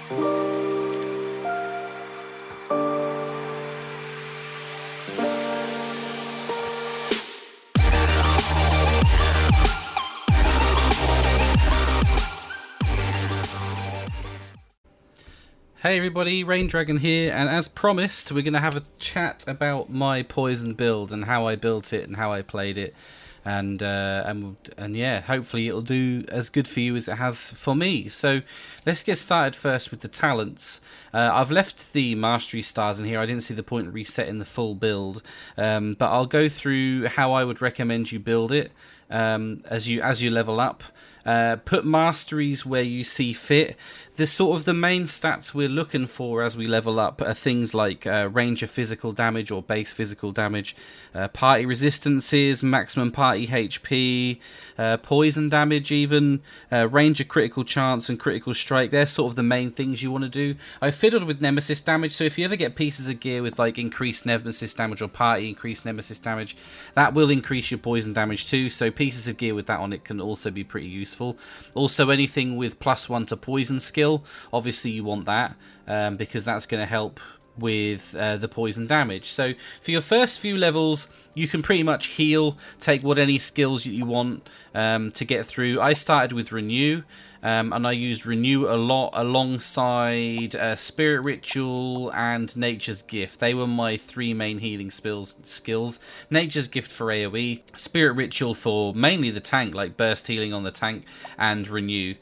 Hey everybody, Rain Dragon here, and as promised, we're going to have a chat about my poison build and how I built it and how I played it, and yeah, hopefully it'll do as good for you as it has for me. So let's get started first with the talents. I've left the Mastery stars in here. I didn't see the point of resetting the full build, but I'll go through how I would recommend you build it as you level up. Put Masteries where you see fit. The main stats we're looking for as we level up are things like range of physical damage or base physical damage, party resistances, maximum party HP, poison damage even, range of critical chance and critical strike. They're sort of the main things you want to do. I fiddled with nemesis damage, so if you ever get pieces of gear with like increased nemesis damage or party increased nemesis damage, that will increase your poison damage too, so pieces of gear with that on it can also be pretty useful. Also anything with +1 to poison skill, obviously you want that because that's going to help with the poison damage. So for your first few levels you can pretty much heal, take what any skills you want to get through. I started with Renew, and I used Renew a lot alongside Spirit Ritual and Nature's Gift. They were my three main healing skills. Nature's Gift for AoE, Spirit Ritual for mainly the tank, like burst healing on the tank, and Renew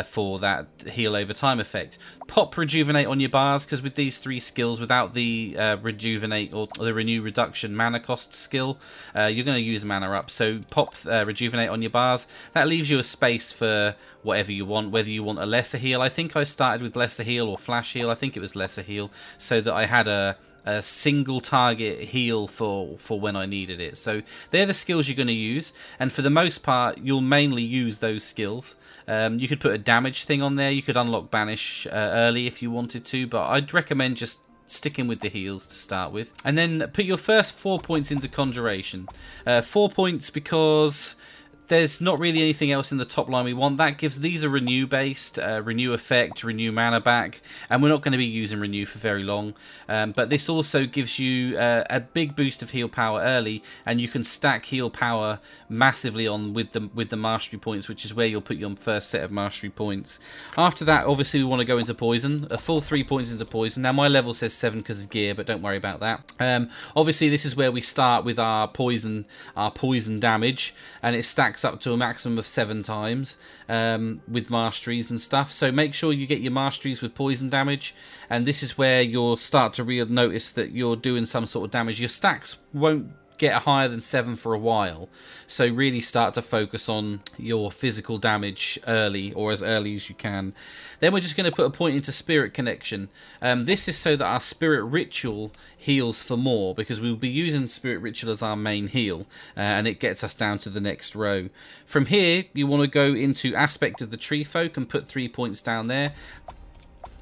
for that heal over time effect. Pop Rejuvenate on your bars, because with these three skills, without the Rejuvenate or the Renew reduction mana cost skill, you're going to use mana up. So pop Rejuvenate on your bars. That leaves you a space for whatever you want, whether you want a lesser heal. I think I started with lesser heal or flash heal. I think it was lesser heal, so that I had a single target heal for when I needed it. So they're the skills you're going to use, and for the most part you'll mainly use those skills. You could put a damage thing on there. You could unlock Banish early if you wanted to, but I'd recommend just sticking with the heals to start with. And then put your first 4 points into Conjuration. 4 points because there's not really anything else in the top line we want. These are Renew based, Renew effect, Renew mana back, and we're not going to be using Renew for very long. But this also gives you a big boost of heal power early, and you can stack heal power massively on with the mastery points, which is where you'll put your first set of mastery points. After that, obviously we want to go into poison, a full 3 points into poison. Now my level says 7 because of gear, but don't worry about that. Obviously this is where we start with our poison damage, and it stacks up to a maximum of 7 times with masteries and stuff. So make sure you get your masteries with poison damage, and this is where you'll start to notice that you're doing some sort of damage. Your stacks won't get higher than 7 for a while, so really start to focus on your physical damage early, or as early as you can. Then we're just going to put a point into Spirit Connection. This is so that our Spirit Ritual heals for more, because we'll be using Spirit Ritual as our main heal, and it gets us down to the next row. From here you want to go into Aspect of the Tree Folk and put 3 points down there.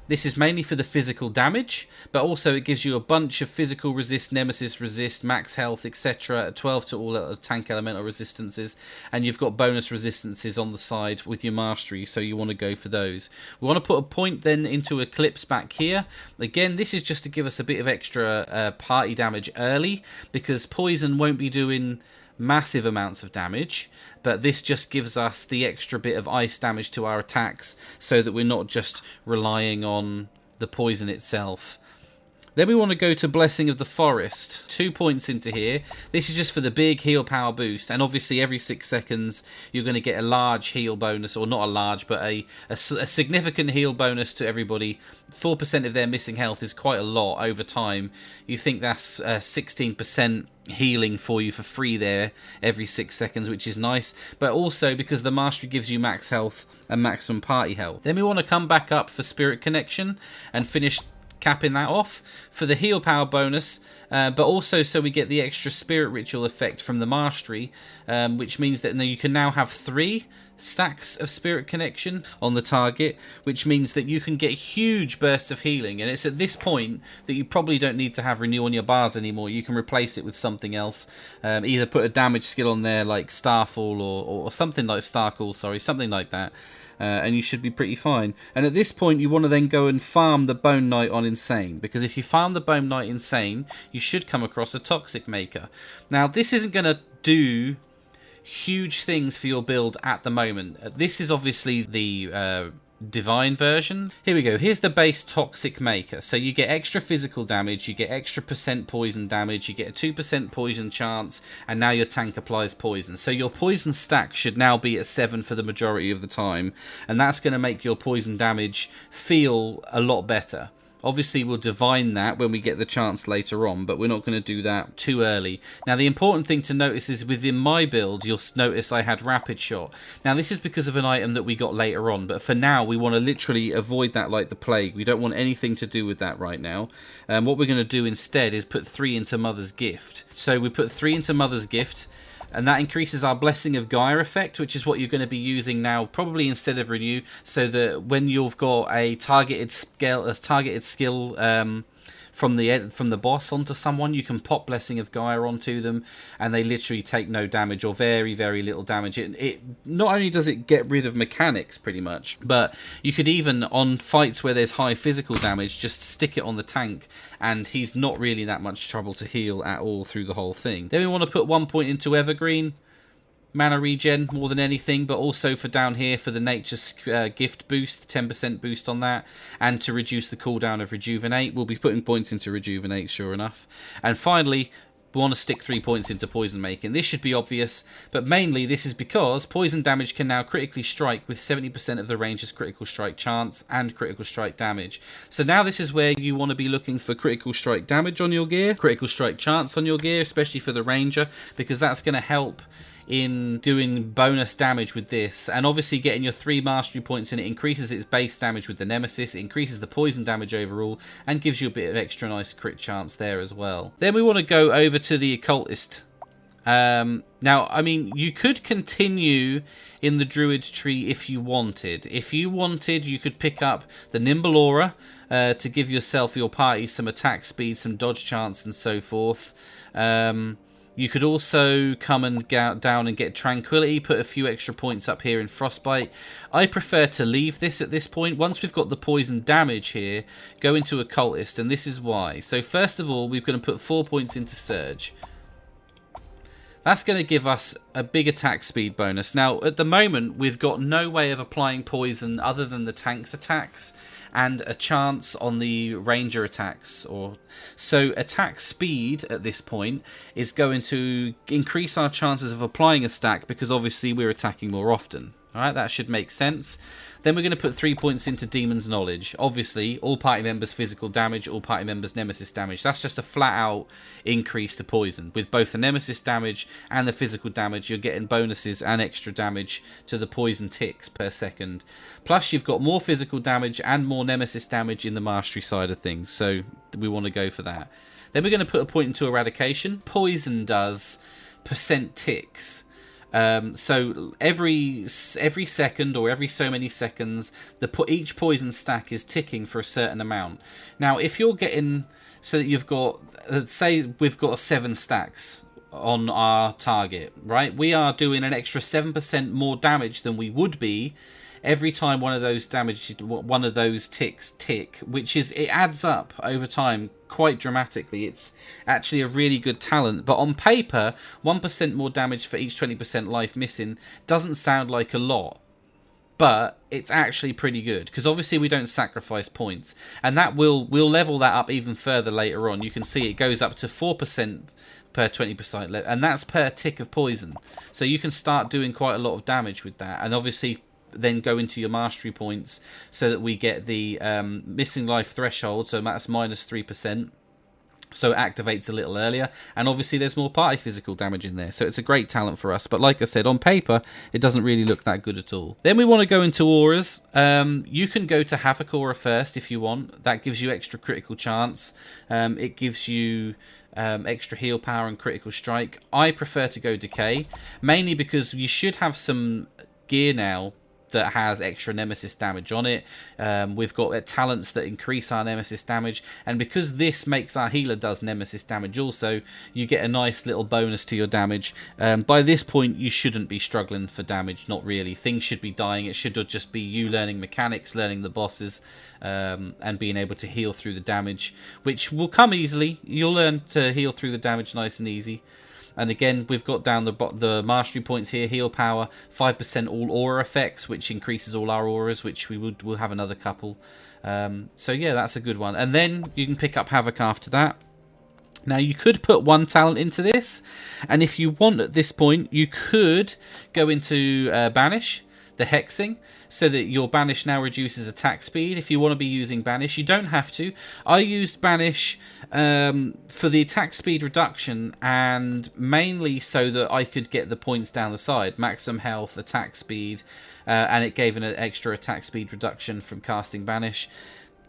This is mainly for the physical damage, but also it gives you a bunch of physical resist, nemesis resist, max health, etc. 12 to all tank elemental resistances, and you've got bonus resistances on the side with your mastery, so you want to go for those. We want to put a point then into Eclipse back here. Again, this is just to give us a bit of extra party damage early, because poison won't be doing massive amounts of damage, but this just gives us the extra bit of ice damage to our attacks, so that we're not just relying on the poison itself. Then we want to go to Blessing of the Forest. 2 points into here. This is just for the big heal power boost, and obviously every 6 seconds you're going to get a large heal bonus, or not a large, but a significant heal bonus to everybody. 4% of their missing health is quite a lot over time. You think that's 16% healing for you for free there every 6 seconds, which is nice, but also because the mastery gives you max health and maximum party health. Then we want to come back up for Spirit Connection and finish capping that off for the heal power bonus, but also so we get the extra Spirit Ritual effect from the mastery, which means that you can now have 3 stacks of Spirit Connection on the target, which means that you can get huge bursts of healing. And it's at this point that you probably don't need to have Renew on your bars anymore. You can replace it with something else. Either put a damage skill on there like Starfall or something like Starcall, something like that. And you should be pretty fine. And at this point, you want to then go and farm the Bone Knight on Insane, because if you farm the Bone Knight Insane, you should come across a Toxic Maker. Now, this isn't going to do huge things for your build at the moment. This is obviously the Divine version. Here we go. Here's the base Toxic Maker. So you get extra physical damage, you get extra % poison damage, you get a 2% poison chance, and now your tank applies poison. So your poison stack should now be at 7 for the majority of the time, and that's going to make your poison damage feel a lot better. Obviously, we'll divine that when we get the chance later on, but we're not going to do that too early. Now, the important thing to notice is within my build, you'll notice I had Rapid Shot. Now, this is because of an item that we got later on, but for now, we want to literally avoid that like the plague. We don't want anything to do with that right now. What we're going to do instead is put 3 into Mother's Gift. So we put 3 into Mother's Gift, and that increases our Blessing of Gaia effect, which is what you're going to be using now, probably instead of Renew, so that when you've got a targeted skill from the boss onto someone, you can pop Blessing of Gaia onto them, and they literally take no damage or very, very little damage. It not only does it get rid of mechanics pretty much, but you could even, on fights where there's high physical damage, just stick it on the tank, and he's not really that much trouble to heal at all through the whole thing. Then we want to put 1 point into Evergreen. Mana regen more than anything, but also for down here for the Nature's Gift boost, 10% boost on that, and to reduce the cooldown of Rejuvenate. We'll be putting points into Rejuvenate, sure enough. And finally, we want to stick 3 points into Poison Making. This should be obvious, but mainly this is because poison damage can now critically strike with 70% of the range's critical strike chance and critical strike damage. So now this is where you want to be looking for critical strike damage on your gear, critical strike chance on your gear, especially for the Ranger, because that's going to help in doing bonus damage with this, and obviously getting your 3 mastery points in it increases its base damage with the Nemesis, it increases the poison damage overall, and gives you a bit of extra nice crit chance there as well. Then we want to go over to the Occultist. Now, I mean, you could continue in the Druid tree if you wanted. If you wanted, you could pick up the Nimble Aura to give yourself, your party, some attack speed, some dodge chance, and so forth. You could also come and get down and get Tranquility, put a few extra points up here in Frostbite. I prefer to leave this at this point. Once we've got the poison damage here, go into Occultist, and this is why. So first of all, we're going to put 4 points into Surge. That's going to give us a big attack speed bonus. Now, at the moment, we've got no way of applying poison other than the tank's attacks and a chance on the Ranger attacks. So attack speed at this point is going to increase our chances of applying a stack because obviously we're attacking more often. Alright, that should make sense. Then we're going to put 3 points into Demon's Knowledge. Obviously, all party members' physical damage, all party members' nemesis damage. That's just a flat-out increase to poison. With both the nemesis damage and the physical damage, you're getting bonuses and extra damage to the poison ticks per second. Plus, you've got more physical damage and more nemesis damage in the mastery side of things. So, we want to go for that. Then we're going to put a point into Eradication. Poison does % ticks. So every second or every so many seconds, each poison stack is ticking for a certain amount. Now, if you're getting, so that you've got, say we've got 7 stacks on our target, right? We are doing an extra 7% more damage than we would be every time one of those ticks tick, which is, it adds up over time quite dramatically. It's actually a really good talent, but on paper 1% more damage for each 20% life missing doesn't sound like a lot, but it's actually pretty good because obviously we don't sacrifice points, and that we'll level that up even further later on. You can see it goes up to 4% per 20%, and that's per tick of poison, so you can start doing quite a lot of damage with that. And obviously then go into your mastery points so that we get the missing life threshold, so that's -3%, so it activates a little earlier, and obviously there's more party physical damage in there, so it's a great talent for us. But like I said, on paper it doesn't really look that good at all. Then we want to go into auras. You can go to Havoc Aura first if you want. That gives you extra critical chance. It gives you extra heal power and critical strike. I prefer to go Decay, mainly because you should have some gear now that has extra nemesis damage on it. We've got talents that increase our nemesis damage, and because this makes our healer does nemesis damage also, you get a nice little bonus to your damage. By this point you shouldn't be struggling for damage, not really. Things should be dying. It should just be you learning mechanics, learning the bosses, and being able to heal through the damage, which will come easily. You'll learn to heal through the damage nice and easy. And again, we've got down the mastery points here. Heal power, 5% all aura effects, which increases all our auras, which we'll have another couple. So yeah, that's a good one. And then you can pick up Havoc after that. Now, you could put one talent into this, and if you want at this point, you could go into Banish, the hexing, so that your Banish now reduces attack speed. If you want to be using Banish, you don't have to. I used Banish for the attack speed reduction, and mainly so that I could get the points down the side. Maximum health, attack speed, and it gave an extra attack speed reduction from casting Banish.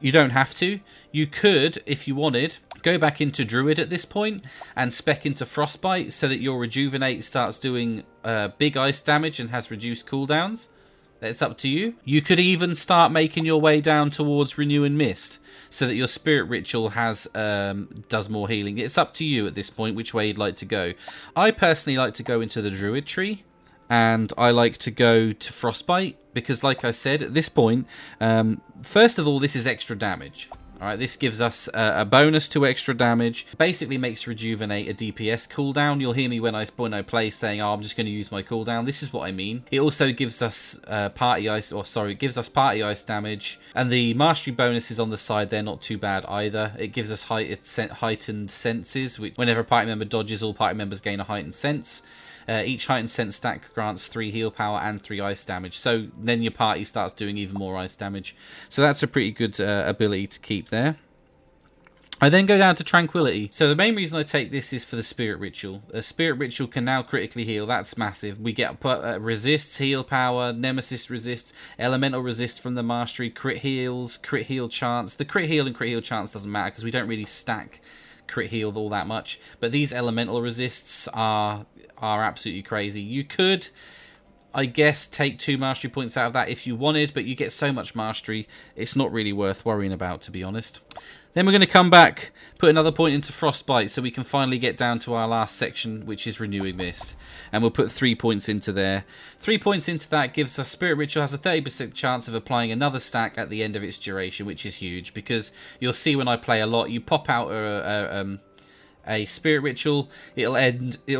You don't have to. You could, if you wanted, go back into Druid at this point and spec into Frostbite so that your Rejuvenate starts doing big ice damage and has reduced cooldowns. It's up to you. You could even start making your way down towards Renew and Mist so that your Spirit Ritual has does more healing. It's up to you at this point which way you'd like to go. I personally like to go into the Druid tree, and I like to go to Frostbite because, like I said, at this point, first of all, this is extra damage. All right, this gives us a bonus to extra damage. Basically makes Rejuvenate a DPS cooldown. You'll hear me when I play saying, "Oh, I'm just going to use my cooldown." This is what I mean. It also gives us party ice, it gives us party ice damage, and the mastery bonus is on the side. They're not too bad either. It gives us heightened senses. Whenever a party member dodges, all party members gain a heightened sense. Each heightened sense stack grants 3 heal power and 3 ice damage. So then your party starts doing even more ice damage. So that's a pretty good ability to keep there. I then go down to Tranquility. So the main reason I take this is for the Spirit Ritual. A Spirit Ritual can now critically heal. That's massive. We get resists, heal power, nemesis resist, elemental resist from the mastery, crit heals, crit heal chance. The crit heal and crit heal chance doesn't matter because we don't really stack crit heal all that much. But these elemental resists are absolutely crazy. You could, I guess, take 2 mastery points out of that if you wanted, but you get so much mastery, it's not really worth worrying about, to be honest. Then we're going to come back, put another point into Frostbite, so we can finally get down to our last section, which is Renewing Mist. And we'll put 3 points into there. 3 points into that gives us Spirit Ritual has a 30% chance of applying another stack at the end of its duration, which is huge, because you'll see when I play a lot, you pop out a Spirit Ritual, it'll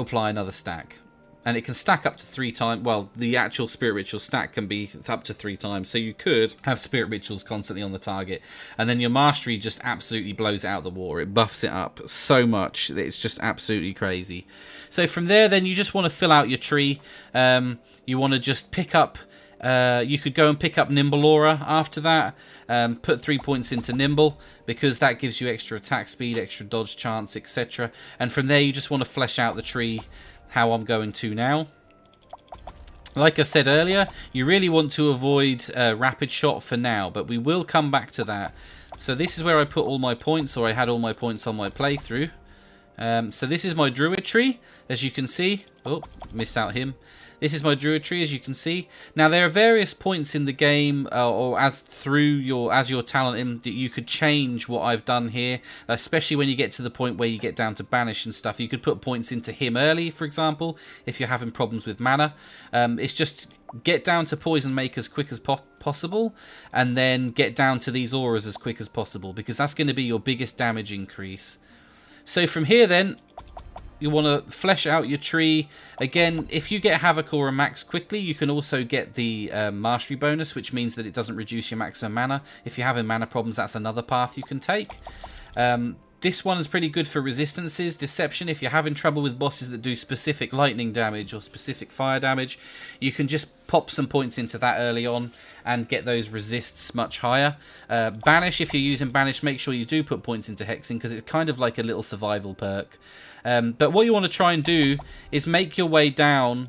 apply another stack. And it can stack up to 3 times. Well, the actual Spirit Ritual stack can be up to 3 times. So you could have Spirit Rituals constantly on the target. And then your Mastery just absolutely blows it out the water. It buffs it up so much that it's just absolutely crazy. So from there, then you just want to fill out your tree. You want to just pick up... you could go and pick up Nimble Aura after that. Put 3 points into Nimble because that gives you extra attack speed, extra dodge chance, etc. And from there, you just want to flesh out the tree how I'm going to now. Like I said earlier, you really want to avoid Rapid Shot for now, but we will come back to that. So this is where I put all my points, or I had all my points on my playthrough. So this is my Druid tree, as you can see. Oh, missed out him. This is my Druid tree, as you can see. Now, there are various points in the game, or as your talent in, that you could change what I've done here, especially when you get to the point where you get down to Banish and stuff. You could put points into him early, for example, if you're having problems with mana. It's just get down to Poison Make as quick as possible, and then get down to these auras as quick as possible, because that's going to be your biggest damage increase. So from here, then, you want to flesh out your tree. Again, if you get Havoc Aura max quickly, you can also get the Mastery bonus, which means that it doesn't reduce your maximum mana. If you're having mana problems, that's another path you can take. This one is pretty good for resistances. Deception, if you're having trouble with bosses that do specific lightning damage or specific fire damage, you can just pop some points into that early on and get those resists much higher. Banish, if you're using Banish, make sure you do put points into Hexing, because it's kind of like a little survival perk. But what you want to try and do is make your way down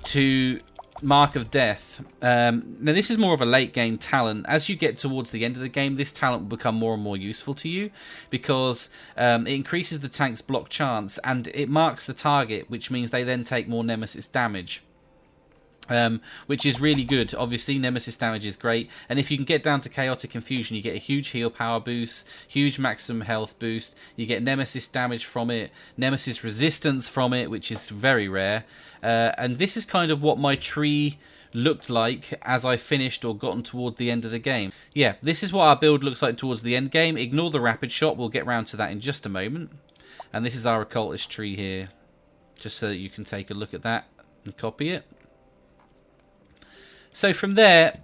to Mark of Death. Now, this is more of a late game talent. As you get towards the end of the game, this talent will become more and more useful to you, because it increases the tank's block chance, and it marks the target, which means they then take more nemesis damage. which is really good. Obviously, Nemesis damage is great, and if you can get down to Chaotic Confusion, you get a huge heal power boost, huge maximum health boost, you get Nemesis damage from it, Nemesis resistance from it, which is very rare, and this is kind of what my tree looked like as I finished or gotten toward the end of the game. Yeah, this is what our build looks like towards the end game. Ignore the rapid shot, we'll get round to that in just a moment. And this is our Occultist tree here, just so that you can take a look at that and copy it. So from there,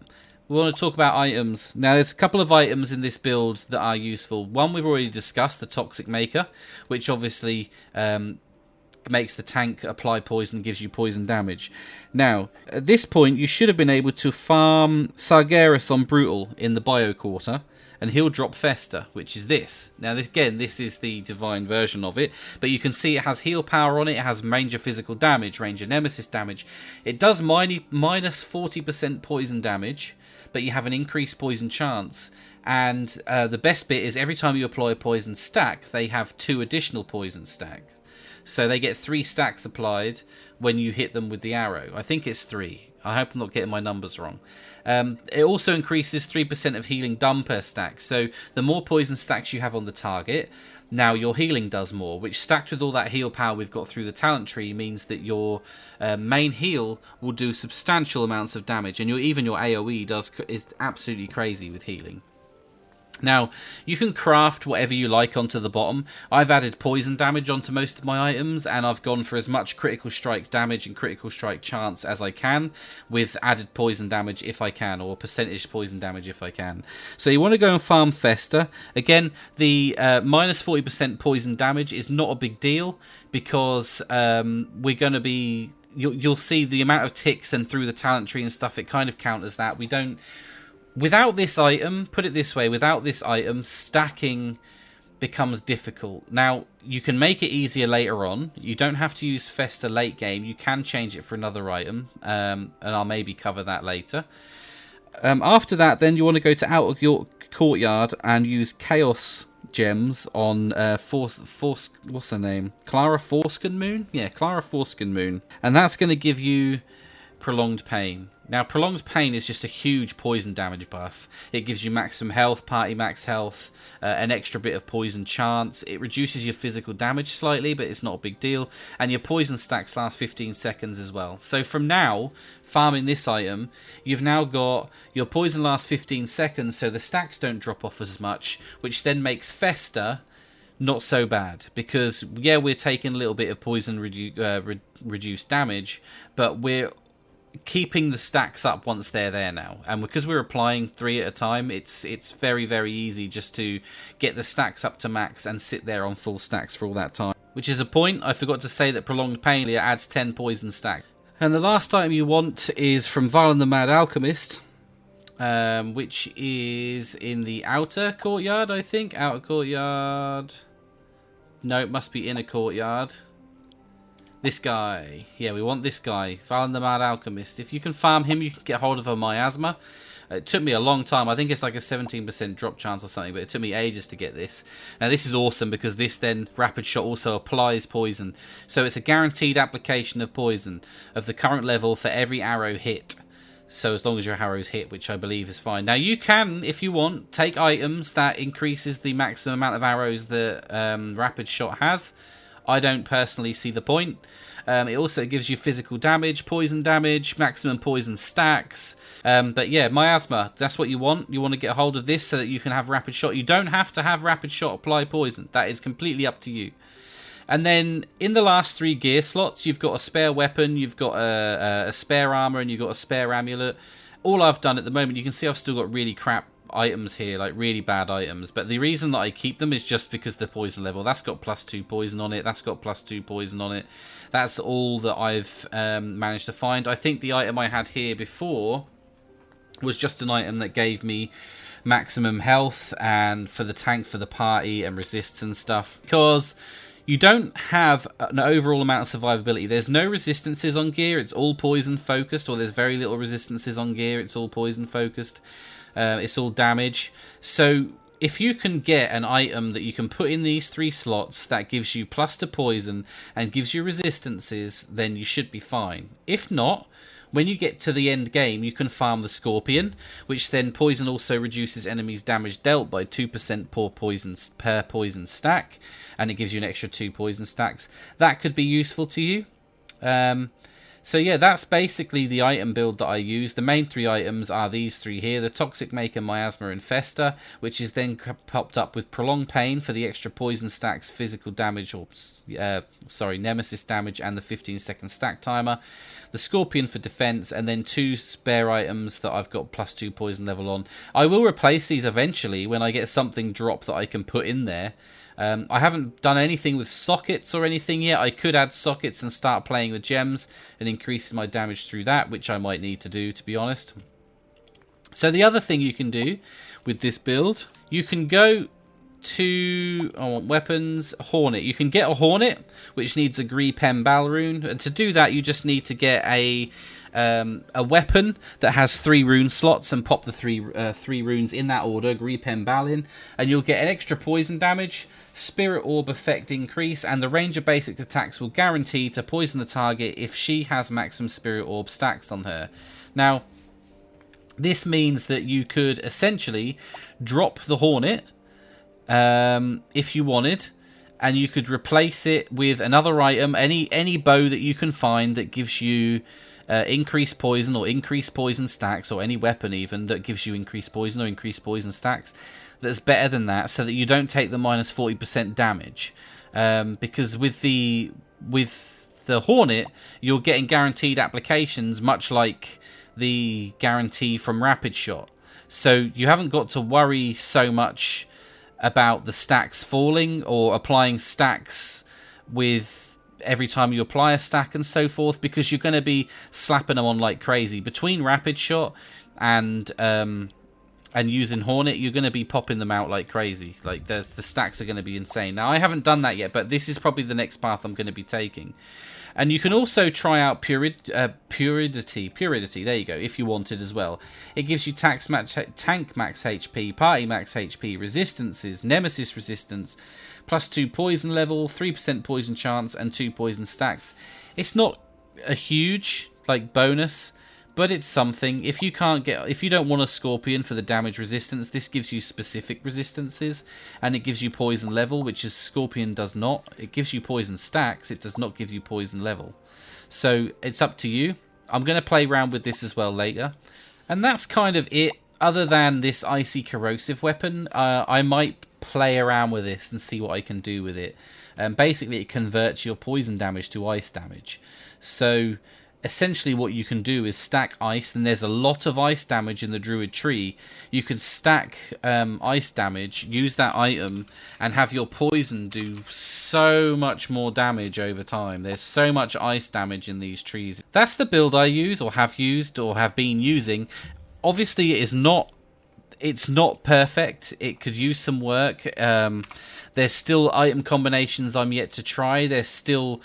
we want to talk about items. Now, there's a couple of items in this build that are useful. One we've already discussed, the Toxic Maker, which obviously makes the tank apply poison, gives you poison damage. Now, at this point, you should have been able to farm Sargeras on Brutal in the Bio Quarter, and he'll drop Fester, which is this. Now, this is the divine version of it, but you can see it has heal power on it, it has range of physical damage, range of nemesis damage. It does minus 40% poison damage, but you have an increased poison chance. And the best bit is every time you apply a poison stack, they have 2 additional poison stacks. So they get 3 stacks applied when you hit them with the arrow. I think it's 3. I hope I'm not getting my numbers wrong. It also increases 3% of healing done per stack. So the more poison stacks you have on the target, now your healing does more, which stacked with all that heal power we've got through the talent tree means that your main heal will do substantial amounts of damage. And even your AoE is absolutely crazy with healing. Now, you can craft whatever you like onto the bottom. I've added poison damage onto most of my items, and I've gone for as much critical strike damage and critical strike chance as I can, with added poison damage if I can, or percentage poison damage if I can. So you want to go and farm Fester. Again, the minus 40% poison damage is not a big deal, because we're going to be... You'll see the amount of ticks and through the talent tree and stuff, it kind of counters that. We don't... Without this item, put it this way, without this item, stacking becomes difficult. Now, you can make it easier later on. You don't have to use Fester late game. You can change it for another item, and I'll maybe cover that later. After that, then you want to go to Out of Your Courtyard and use Chaos Gems on what's her name? Clara Foreskin Moon? Yeah, Clara Foreskin Moon. And that's going to give you Prolonged Pain. Now, Prolonged Pain is just a huge poison damage buff. It gives you maximum health, party max health, an extra bit of poison chance. It reduces your physical damage slightly, but it's not a big deal. And your poison stacks last 15 seconds as well. So from now, farming this item, you've now got your poison lasts 15 seconds, so the stacks don't drop off as much, which then makes Fester not so bad. Because, yeah, we're taking a little bit of poison reduced damage, but we're keeping the stacks up once they're there now, and because we're applying 3 at a time, it's very, very easy just to get the stacks up to max and sit there on full stacks for all that time. Which is a point. I forgot to say that Prolonged Pain adds 10 poison stacks. And the last item you want is from Valen the Mad Alchemist, which is in the outer courtyard, I think. Outer courtyard. No, it must be inner courtyard. This guy. Yeah, we want this guy. Valen the Mad Alchemist. If you can farm him, you can get hold of a miasma. It took me a long time. I think it's like a 17% drop chance or something, but it took me ages to get this. Now, this is awesome because this then Rapid Shot also applies poison. So it's a guaranteed application of poison of the current level for every arrow hit. So as long as your arrows hit, which I believe is fine. Now, you can, if you want, take items that increases the maximum amount of arrows that Rapid Shot has. I don't personally see the point. It also gives you physical damage, poison damage, maximum poison stacks. But yeah, miasma, that's what you want. You want to get a hold of this so that you can have Rapid Shot. You don't have to have Rapid Shot apply poison. That is completely up to you. And then in the last 3 gear slots, you've got a spare weapon, you've got a spare armor, and you've got a spare amulet. All I've done at the moment, you can see I've still got really crap items here, like really bad items, but the reason that I keep them is just because the poison level. That's got +2 poison on it, that's got +2 poison on it. That's all that I've managed to find. I think the item I had here before was just an item that gave me maximum health and for the tank, for the party, and resists and stuff, because you don't have an overall amount of survivability. There's no resistances on gear, it's all poison focused, or there's very little resistances on gear, it's all poison focused. It's all damage. So if you can get an item that you can put in these 3 slots that gives you +2 poison and gives you resistances, then you should be fine. If not, When you get to the end game, you can farm the Scorpion, which then poison also reduces enemies' damage dealt by 2% per poison stack, and it gives you an extra 2 poison stacks. That could be useful to you. So yeah, that's basically the item build that I use. The main 3 items are these 3 here. The Toxic Maker, Miasma, and Fester, which is then popped up with Prolonged Pain for the extra poison stacks, physical damage, or nemesis damage, and the 15-second stack timer. The Scorpion for defense, and then 2 spare items that I've got +2 poison level on. I will replace these eventually when I get something drop that I can put in there. I haven't done anything with sockets or anything yet. I could add sockets and start playing with gems and increase my damage through that, which I might need to do, to be honest. So the other thing you can do with this build, you can go to weapons, Hornet. You can get a Hornet, which needs a Gree Pen Balrune, and to do that you just need to get a weapon that has 3 rune slots and pop the three runes in that order, Gree Pen Balin, and you'll get an extra poison damage, Spirit Orb effect increase, and the range of basic attacks will guarantee to poison the target if she has maximum Spirit Orb stacks on her. Now, this means that you could essentially drop the Hornet if you wanted, and you could replace it with another item, any bow that you can find that gives you increased poison or increased poison stacks, or any weapon even that gives you increased poison or increased poison stacks that's better than that, so that you don't take the minus 40% damage. Because with the Hornet, you're getting guaranteed applications, much like the guarantee from Rapid Shot. So you haven't got to worry so much about the stacks falling or applying stacks with every time you apply a stack and so forth, because you're going to be slapping them on like crazy. Between Rapid Shot and using Hornet, you're going to be popping them out like crazy. Like the stacks are going to be insane. Now, I haven't done that yet, but this is probably the next path I'm going to be taking. And you can also try out Puridity, there you go, if you wanted as well. It gives you tank max HP, party max HP, resistances, nemesis resistance, +2 poison level, 3% poison chance, and 2 poison stacks. It's not a huge bonus, but it's something. If you don't want a Scorpion for the damage resistance, this gives you specific resistances, and it gives you poison level, which is Scorpion does not. It gives you poison stacks, it does not give you poison level. So it's up to you. I'm going to play around with this as well later. And that's kind of it. Other than this Icy Corrosive weapon, I might play around with this and see what I can do with it. Basically, it converts your poison damage to ice damage. So essentially what you can do is stack ice, and there's a lot of ice damage in the Druid tree. You can stack ice damage, use that item, and have your poison do so much more damage over time. There's so much ice damage in these trees. That's the build I use, or have used, or have been using. Obviously, it's not perfect. It could use some work. There's still item combinations I'm yet to try. There's still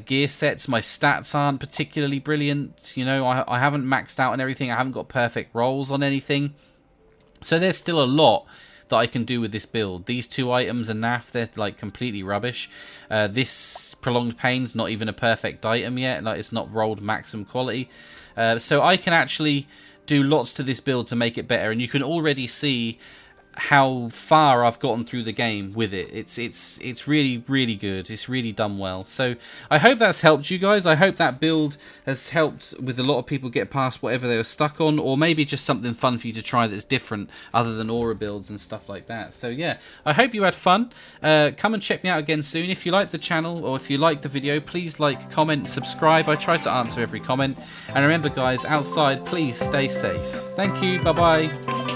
gear sets. My stats aren't particularly brilliant. You know, I haven't maxed out on everything. I haven't got perfect rolls on anything. So there's still a lot that I can do with this build. These 2 items are naff. They're like completely rubbish. This Prolonged Pain's not even a perfect item yet. Like, it's not rolled maximum quality. So I can actually do lots to this build to make it better, and you can already see how far I've gotten through the game with it. It's really, really good. It's really done well. So I hope that's helped you guys. I hope that build has helped with a lot of people get past whatever they were stuck on, or maybe just something fun for you to try that's different other than aura builds and stuff like that. So yeah, I hope you had fun. Come and check me out again soon. If you like the channel, or if you like the video, please like, comment, subscribe. I try to answer every comment. And remember guys, outside, please stay safe. Thank you. Bye bye.